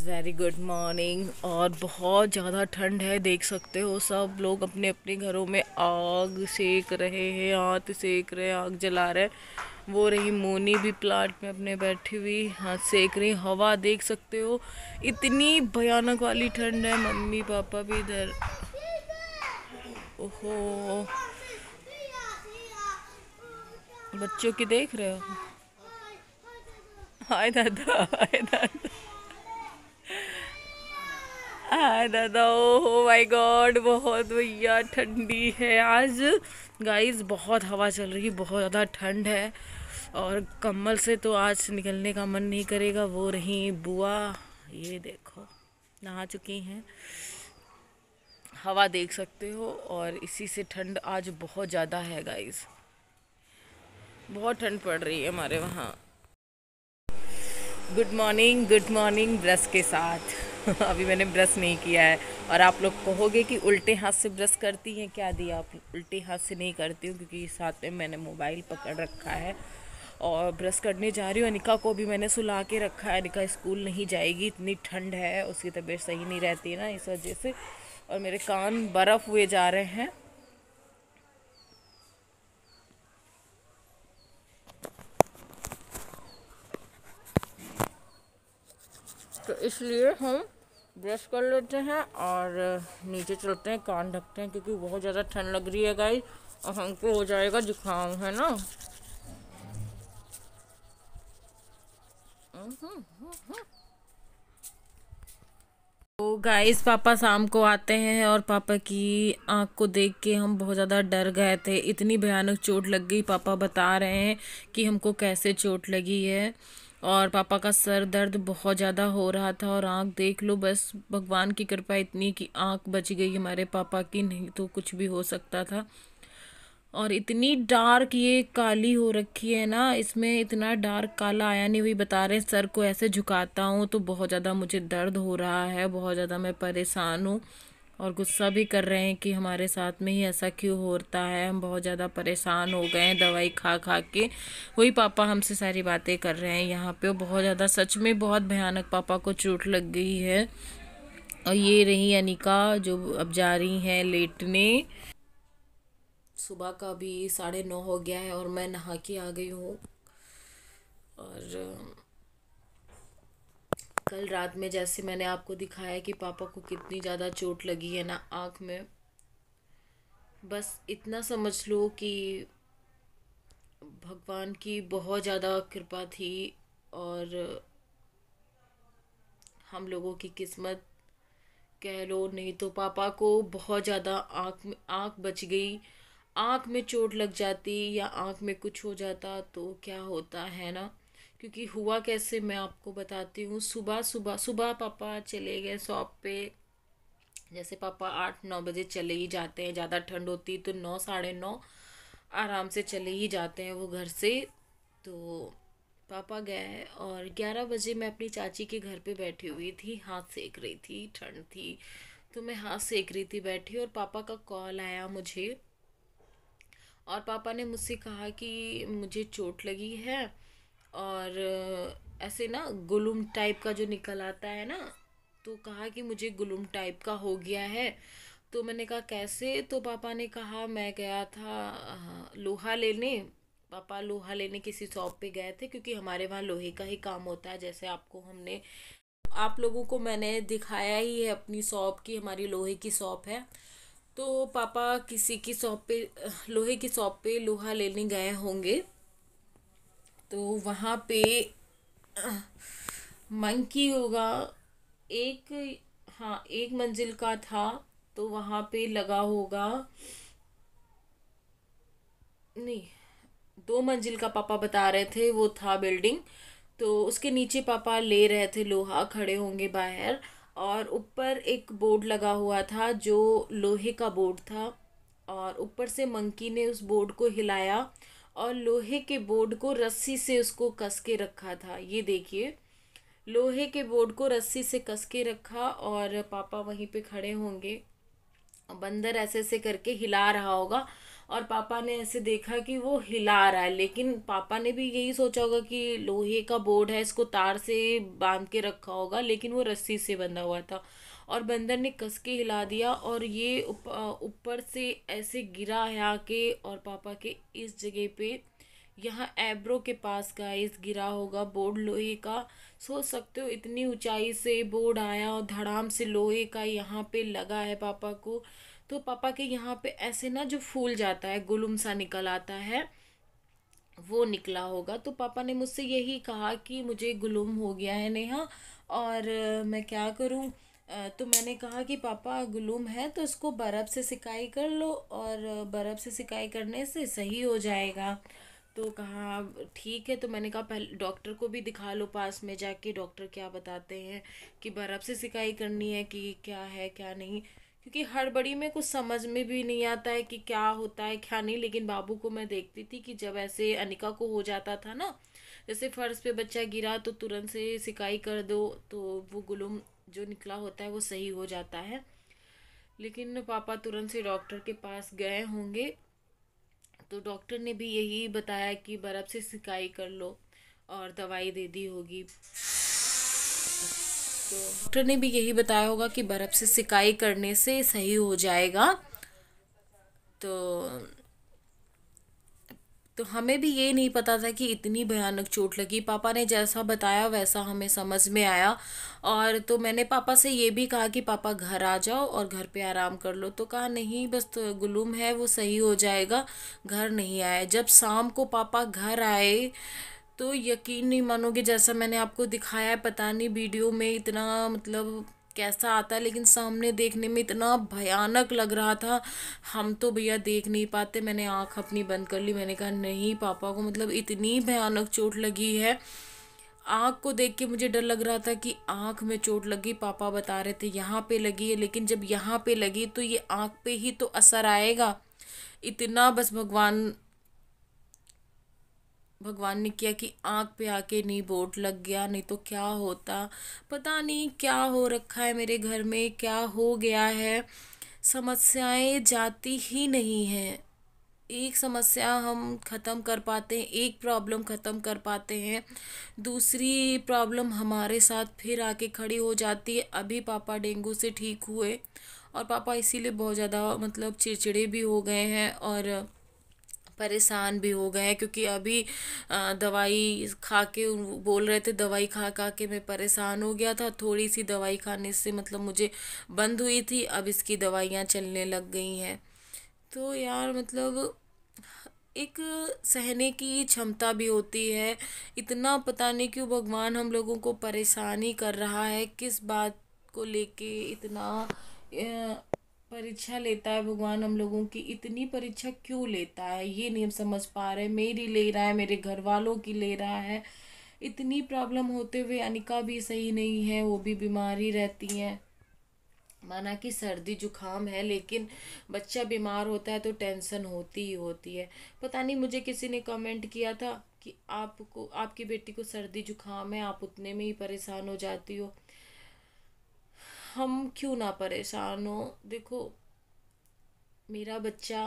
Very good morning. और बहुत ज़्यादा ठंड है, देख सकते हो सब लोग अपने अपने घरों में आग सेक रहे हैं, हाथ सेक रहे हैं, आग जला रहे हैं। वो रही मोनी भी प्लाट में अपने बैठी हुई हाथ सेक रही। हवा देख सकते हो, इतनी भयानक वाली ठंड है। मम्मी पापा भी इधर, ओहो बच्चों की देख रहे हो। हाय दादा, हाय दादा, हाय दादा। ओह माय गॉड, बहुत भैया ठंडी है आज। गाइस बहुत हवा चल रही है, बहुत ज़्यादा ठंड है। और कम्बल से तो आज निकलने का मन नहीं करेगा। वो रही बुआ, ये देखो नहा चुकी हैं। हवा देख सकते हो, और इसी से ठंड आज बहुत ज़्यादा है गाइस। बहुत ठंड पड़ रही है हमारे वहाँ। Good morning, good morning brush के साथ। अभी मैंने ब्रश नहीं किया है। और आप लोग कहोगे कि उल्टे हाथ से ब्रश करती हैं क्या दिया। आप उल्टे हाथ से नहीं करती हूँ, क्योंकि साथ में मैंने मोबाइल पकड़ रखा है और ब्रश करने जा रही हूँ। अनिका को भी मैंने सुला के रखा है। अनिका स्कूल नहीं जाएगी, इतनी ठंड है, उसकी तबीयत सही नहीं रहती है ना, इस वजह से। और मेरे कान बर्फ़ हुए जा रहे हैं, तो इसलिए हम ब्रश कर लेते हैं और नीचे चलते हैं, कान ढकते हैं, क्योंकि बहुत ज़्यादा ठंड लग रही है गाइस। और हमको हो जाएगा जुकाम, है ना। तो गाइस पापा शाम को आते हैं, और पापा की आंख को देख के हम बहुत ज़्यादा डर गए थे। इतनी भयानक चोट लग गई। पापा बता रहे हैं कि हमको कैसे चोट लगी है। और पापा का सर दर्द बहुत ज़्यादा हो रहा था। और आंख देख लो, बस भगवान की कृपा इतनी कि आंख बच गई हमारे पापा की, नहीं तो कुछ भी हो सकता था। और इतनी डार्क ये काली हो रखी है ना, इसमें इतना डार्क काला आया नहीं। वही बता रहे हैं, सर को ऐसे झुकाता हूँ तो बहुत ज़्यादा मुझे दर्द हो रहा है, बहुत ज़्यादा मैं परेशान हूँ। और गुस्सा भी कर रहे हैं कि हमारे साथ में ही ऐसा क्यों होता है। हम बहुत ज़्यादा परेशान हो गए हैं दवाई खा खा के। वही पापा हमसे सारी बातें कर रहे हैं यहाँ पे। बहुत ज़्यादा सच में बहुत भयानक पापा को चोट लग गई है। और ये रही अनिका, जो अब जा रही हैं लेटने। सुबह का भी 9:30 हो गया है और मैं नहा के आ गई हूँ। और कल रात में जैसे मैंने आपको दिखाया कि पापा को कितनी ज़्यादा चोट लगी है ना आँख में, बस इतना समझ लो कि भगवान की बहुत ज़्यादा कृपा थी। और हम लोगों की किस्मत कह लो, नहीं तो पापा को बहुत ज़्यादा आँख बच गई। आँख में चोट लग जाती या आँख में कुछ हो जाता तो क्या होता है ना। क्योंकि हुआ कैसे मैं आपको बताती हूँ। सुबह सुबह सुबह पापा चले गए शॉप पे। जैसे पापा 8-9 बजे चले ही जाते हैं, ज़्यादा ठंड होती तो 9, 9:30 आराम से चले ही जाते हैं वो घर से। तो पापा गए, और 11 बजे मैं अपनी चाची के घर पे बैठी हुई थी, हाथ सेक रही थी, ठंड थी तो मैं हाथ सेक रही थी बैठी। और पापा का कॉल आया मुझे, और पापा ने मुझसे कहा कि मुझे चोट लगी है। और ऐसे ना गुलुम टाइप का जो निकल आता है ना, तो कहा कि मुझे गुलुम टाइप का हो गया है। तो मैंने कहा कैसे। तो पापा ने कहा, मैं गया था लोहा लेने। पापा लोहा लेने किसी शॉप पे गए थे, क्योंकि हमारे वहाँ लोहे का ही काम होता है। जैसे आपको हमने आप लोगों को मैंने दिखाया ही है अपनी शॉप की, हमारी लोहे की शॉप है। तो पापा किसी की शॉप पे, लोहे की शॉप पे लोहा लेने गए होंगे। तो वहाँ पे मंकी होगा एक, हाँ एक मंजिल का था। तो वहाँ पे लगा होगा, नहीं 2 मंजिल का पापा बता रहे थे वो था बिल्डिंग। तो उसके नीचे पापा ले रहे थे लोहा, खड़े होंगे बाहर। और ऊपर एक बोर्ड लगा हुआ था जो लोहे का बोर्ड था। और ऊपर से मंकी ने उस बोर्ड को हिलाया, और लोहे के बोर्ड को रस्सी से उसको कस के रखा था। ये देखिए, लोहे के बोर्ड को रस्सी से कस के रखा, और पापा वहीं पे खड़े होंगे। बंदर ऐसे ऐसे करके हिला रहा होगा। और पापा ने ऐसे देखा कि वो हिला रहा है, लेकिन पापा ने भी यही सोचा होगा कि लोहे का बोर्ड है, इसको तार से बांध के रखा होगा, लेकिन वो रस्सी से बंधा हुआ था। और बंदर ने कस के हिला दिया और ये ऊपर से ऐसे गिरा है आके, और पापा के इस जगह पे, यहाँ एब्रो के पास गाइस गिरा होगा बोर्ड लोहे का। सोच सकते हो इतनी ऊंचाई से बोर्ड आया और धड़ाम से लोहे का यहाँ पे लगा है पापा को। तो पापा के यहाँ पे ऐसे ना जो फूल जाता है, गुलुम सा निकल आता है, वो निकला होगा। तो पापा ने मुझसे यही कहा कि मुझे गुलुम हो गया है नेहा, और मैं क्या करूं। तो मैंने कहा कि पापा गुलुम है तो इसको बर्फ़ से सिकाई कर लो, और बर्फ़ से सिकाई करने से सही हो जाएगा। तो कहा ठीक है। तो मैंने कहा पहले डॉक्टर को भी दिखा लो, पास में जाके डॉक्टर क्या बताते हैं कि बर्फ़ से सिकाई करनी है कि क्या है क्या नहीं। क्योंकि हड़बड़ी में कुछ समझ में भी नहीं आता है कि क्या होता है क्या नहीं। लेकिन बाबू को मैं देखती थी कि जब ऐसे अनिका को हो जाता था ना, जैसे फर्श पे बच्चा गिरा तो तुरंत से सिकाई कर दो, तो वो गुलुम जो निकला होता है वो सही हो जाता है। लेकिन पापा तुरंत से डॉक्टर के पास गए होंगे, तो डॉक्टर ने भी यही बताया कि बर्फ़ से सिकाई कर लो, और दवाई दे दी होगी। तो डॉक्टर ने भी यही बताया होगा कि बर्फ़ से सिकाई करने से सही हो जाएगा। तो तो हमें भी ये नहीं पता था कि इतनी भयानक चोट लगी। पापा ने जैसा बताया वैसा हमें समझ में आया। और तो मैंने पापा से ये भी कहा कि पापा घर आ जाओ और घर पे आराम कर लो। तो कहा नहीं, बस तो गुलूम है वो सही हो जाएगा, घर नहीं आए। जब शाम को पापा घर आए तो यकीन नहीं मानोगे, जैसा मैंने आपको दिखाया है, पता नहीं वीडियो में इतना मतलब कैसा आता है, लेकिन सामने देखने में इतना भयानक लग रहा था। हम तो भैया देख नहीं पाते, मैंने आंख अपनी बंद कर ली। मैंने कहा नहीं, पापा को मतलब इतनी भयानक चोट लगी है। आंख को देख के मुझे डर लग रहा था कि आंख में चोट लगी। पापा बता रहे थे यहाँ पे लगी है, लेकिन जब यहाँ पे लगी तो ये आंख पे ही तो असर आएगा। इतना बस भगवान ने किया कि आंख पे आके नहीं बोर्ड लग गया, नहीं तो क्या होता। पता नहीं क्या हो रखा है मेरे घर में, क्या हो गया है। समस्याएं जाती ही नहीं हैं। एक समस्या हम ख़त्म कर पाते हैं, एक प्रॉब्लम ख़त्म कर पाते हैं, दूसरी प्रॉब्लम हमारे साथ फिर आके खड़ी हो जाती है। अभी पापा डेंगू से ठीक हुए, और पापा इसीलिए बहुत ज़्यादा मतलब चिड़चिड़े भी हो गए हैं और परेशान भी हो गए हैं। क्योंकि अभी दवाई खा के बोल रहे थे, दवाई खा खा के मैं परेशान हो गया था। थोड़ी सी दवाई खाने से मतलब मुझे बंद हुई थी, अब इसकी दवाइयाँ चलने लग गई हैं। तो यार मतलब एक सहने की क्षमता भी होती है। इतना पता नहीं क्यों भगवान हम लोगों को परेशानी कर रहा है, किस बात को लेके इतना परीक्षा लेता है भगवान हम लोगों की। इतनी परीक्षा क्यों लेता है ये नहीं हम समझ पा रहे। मेरी ले रहा है, मेरे घर वालों की ले रहा है। इतनी प्रॉब्लम होते हुए अनिका भी सही नहीं है, वो भी बीमार ही रहती है। माना कि सर्दी जुकाम है, लेकिन बच्चा बीमार होता है तो टेंशन होती ही होती है। पता नहीं, मुझे किसी ने कमेंट किया था कि आपको, आपकी बेटी को सर्दी जुकाम है, आप उतने में ही परेशान हो जाती हो। हम क्यों ना परेशान हो। देखो, मेरा बच्चा,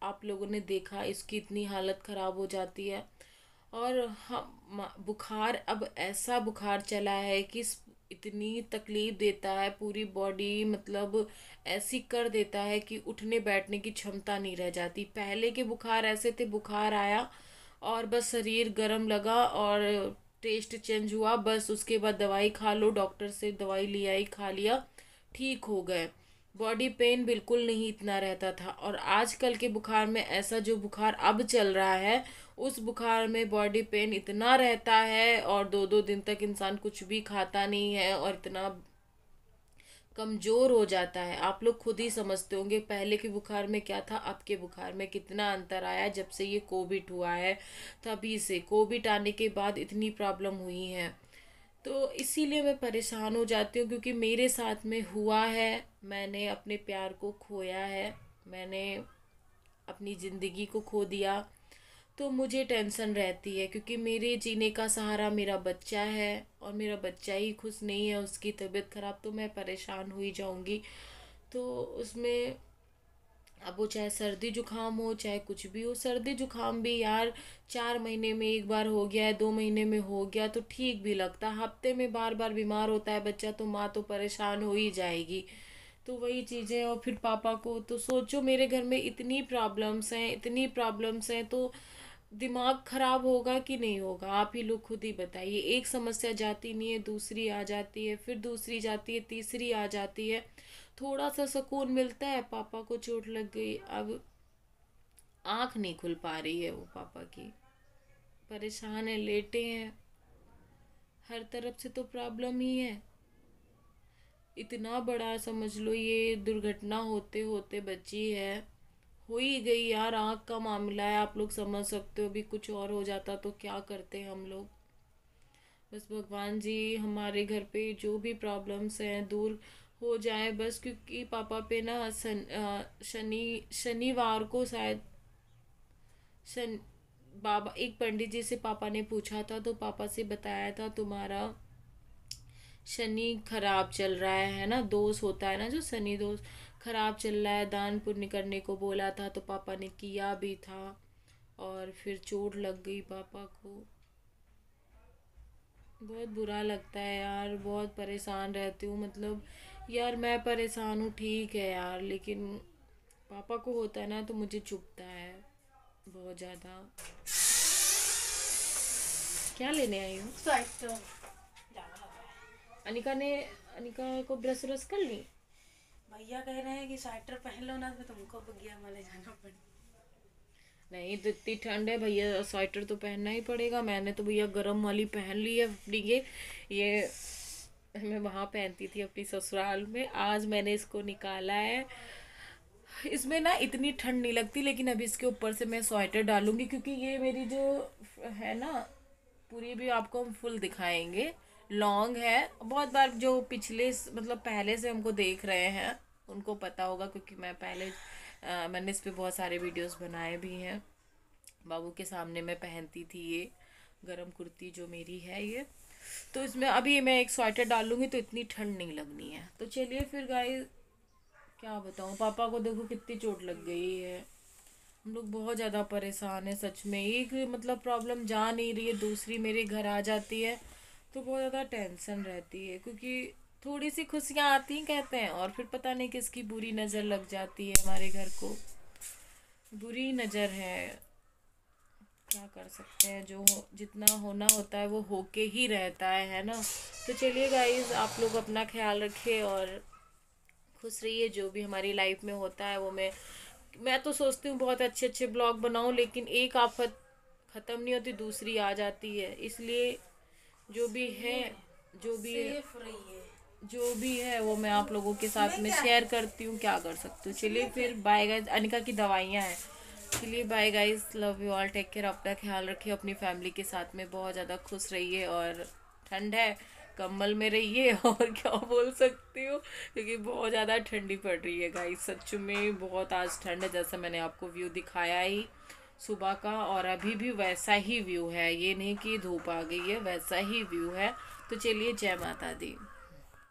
आप लोगों ने देखा, इसकी इतनी हालत ख़राब हो जाती है। और हम बुखार, अब ऐसा बुखार चला है कि इतनी तकलीफ देता है पूरी बॉडी, मतलब ऐसी कर देता है कि उठने बैठने की क्षमता नहीं रह जाती। पहले के बुखार ऐसे थे, बुखार आया और बस शरीर गर्म लगा और टेस्ट चेंज हुआ, बस उसके बाद दवाई खा लो, डॉक्टर से दवाई लिया ही, खा लिया, ठीक हो गए। बॉडी पेन बिल्कुल नहीं इतना रहता था। और आजकल के बुखार में, ऐसा जो बुखार अब चल रहा है, उस बुखार में बॉडी पेन इतना रहता है और दो दो दिन तक इंसान कुछ भी खाता नहीं है और इतना कमज़ोर हो जाता है। आप लोग खुद ही समझते होंगे पहले के बुखार में क्या था, अब के बुखार में कितना अंतर आया जब से ये कोविड हुआ है। तभी से कोविड आने के बाद इतनी प्रॉब्लम हुई है। तो इसीलिए मैं परेशान हो जाती हूँ, क्योंकि मेरे साथ में हुआ है। मैंने अपने प्यार को खोया है, मैंने अपनी ज़िंदगी को खो दिया। तो मुझे टेंशन रहती है, क्योंकि मेरे जीने का सहारा मेरा बच्चा है, और मेरा बच्चा ही खुश नहीं है, उसकी तबीयत ख़राब, तो मैं परेशान हुई जाऊंगी। तो उसमें अब वो चाहे सर्दी जुकाम हो चाहे कुछ भी हो, सर्दी जुकाम भी यार 4 महीने में एक बार हो गया है, 2 महीने में हो गया तो ठीक भी लगता है। हफ्ते में बार बार बीमार होता है बच्चा तो माँ तो परेशान हो ही जाएगी। तो वही चीज़ें, और फिर पापा को तो सोचो मेरे घर में इतनी प्रॉब्लम्स हैं, इतनी प्रॉब्लम्स हैं, तो दिमाग खराब होगा कि नहीं होगा, आप ही लोग खुद ही बताइए। एक समस्या जाती नहीं है, दूसरी आ जाती है, फिर दूसरी जाती है, तीसरी आ जाती है। थोड़ा सा सुकून मिलता है, पापा को चोट लग गई, अब आंख नहीं खुल पा रही है वो पापा की, परेशान है, लेटे हैं, हर तरफ से तो प्रॉब्लम ही है। इतना बड़ा समझ लो ये दुर्घटना होते होते बची है, हो ही गई यार, आँख का मामला है, आप लोग समझ सकते हो। भी कुछ और हो जाता तो क्या करते हम लोग। बस भगवान जी हमारे घर पे जो भी प्रॉब्लम्स हैं दूर हो जाए बस, क्योंकि पापा पे ना शनिवार को शायद शन बाबा, एक पंडित जी से पापा ने पूछा था तो पापा से बताया था तुम्हारा शनि खराब चल रहा है ना, दोष होता है ना जो शनि दोष, खराब चल रहा है, दान पुण्य करने को बोला था तो पापा ने किया भी था, और फिर चोट लग गई पापा को। बहुत बुरा लगता है यार, बहुत परेशान रहती हूँ, मतलब यार मैं परेशान हूँ ठीक है यार, लेकिन पापा को होता है ना तो मुझे चुभता है बहुत ज़्यादा। क्या लेने आई हूँ? स्वेटर। अनिका ने, अनिका को ब्रश व्रश कर ली? भैया कह रहे हैं कि स्वेटर पहन लो ना तो तुमको बगिया वाले जाना पड़े। नहीं तो इतनी ठंड है भैया, स्वेटर तो पहनना ही पड़ेगा। मैंने तो भैया गर्म वाली पहन ली है अपनी, ये मैं वहाँ पहनती थी अपनी ससुराल में, आज मैंने इसको निकाला है। इसमें ना इतनी ठंड नहीं लगती, लेकिन अभी इसके ऊपर से मैं स्वेटर डालूंगी, क्योंकि ये मेरी जो है ना, पूरी भी आपको हम फुल दिखाएंगे, लॉन्ग है। बहुत बार जो पिछले मतलब पहले से हमको देख रहे हैं उनको पता होगा, क्योंकि मैं पहले मैंने इस पे बहुत सारे वीडियोस बनाए भी हैं। बाबू के सामने मैं पहनती थी ये गरम कुर्ती जो मेरी है ये। तो इसमें अभी मैं एक स्वेटर डालूंगी तो इतनी ठंड नहीं लगनी है। तो चलिए फिर गाइस, क्या बताऊँ, पापा को देखो कितनी चोट लग गई है, हम लोग बहुत ज़्यादा परेशान है सच में। एक मतलब प्रॉब्लम जा नहीं रही है, दूसरी मेरे घर आ जाती है तो बहुत ज़्यादा टेंशन रहती है, क्योंकि थोड़ी सी खुशियाँ आती हैं कहते हैं, और फिर पता नहीं किसकी बुरी नज़र लग जाती है, हमारे घर को बुरी नज़र है। क्या कर सकते हैं, जो जितना होना होता है वो होके ही रहता है ना। तो चलिए गाइस, आप लोग अपना ख्याल रखिए और खुश रहिए। जो भी हमारी लाइफ में होता है वो मैं तो सोचती हूँ बहुत अच्छे अच्छे ब्लॉग बनाऊँ, लेकिन एक आफत ख़त्म नहीं होती दूसरी आ जाती है, इसलिए जो भी है, जो भी है, सेफ रहिए। जो भी है वो मैं आप लोगों के साथ में शेयर करती हूँ, क्या कर सकती हूँ। चलिए फिर बाय गाइस, अनिका की दवाइयाँ हैं। चलिए bye guys, love you all, take care, अपना ख्याल रखिए, अपनी फैमिली के साथ में बहुत ज़्यादा खुश रहिए, और ठंड है कम्बल में रहिए और क्या बोल सकती हूँ, क्योंकि बहुत ज़्यादा ठंडी पड़ रही है गाइस, सच में बहुत आज ठंड है। जैसा मैंने आपको व्यू दिखाया ही सुबह का, और अभी भी वैसा ही व्यू है, ये नहीं कि धूप आ गई है, वैसा ही व्यू है। तो चलिए, जय माता दी।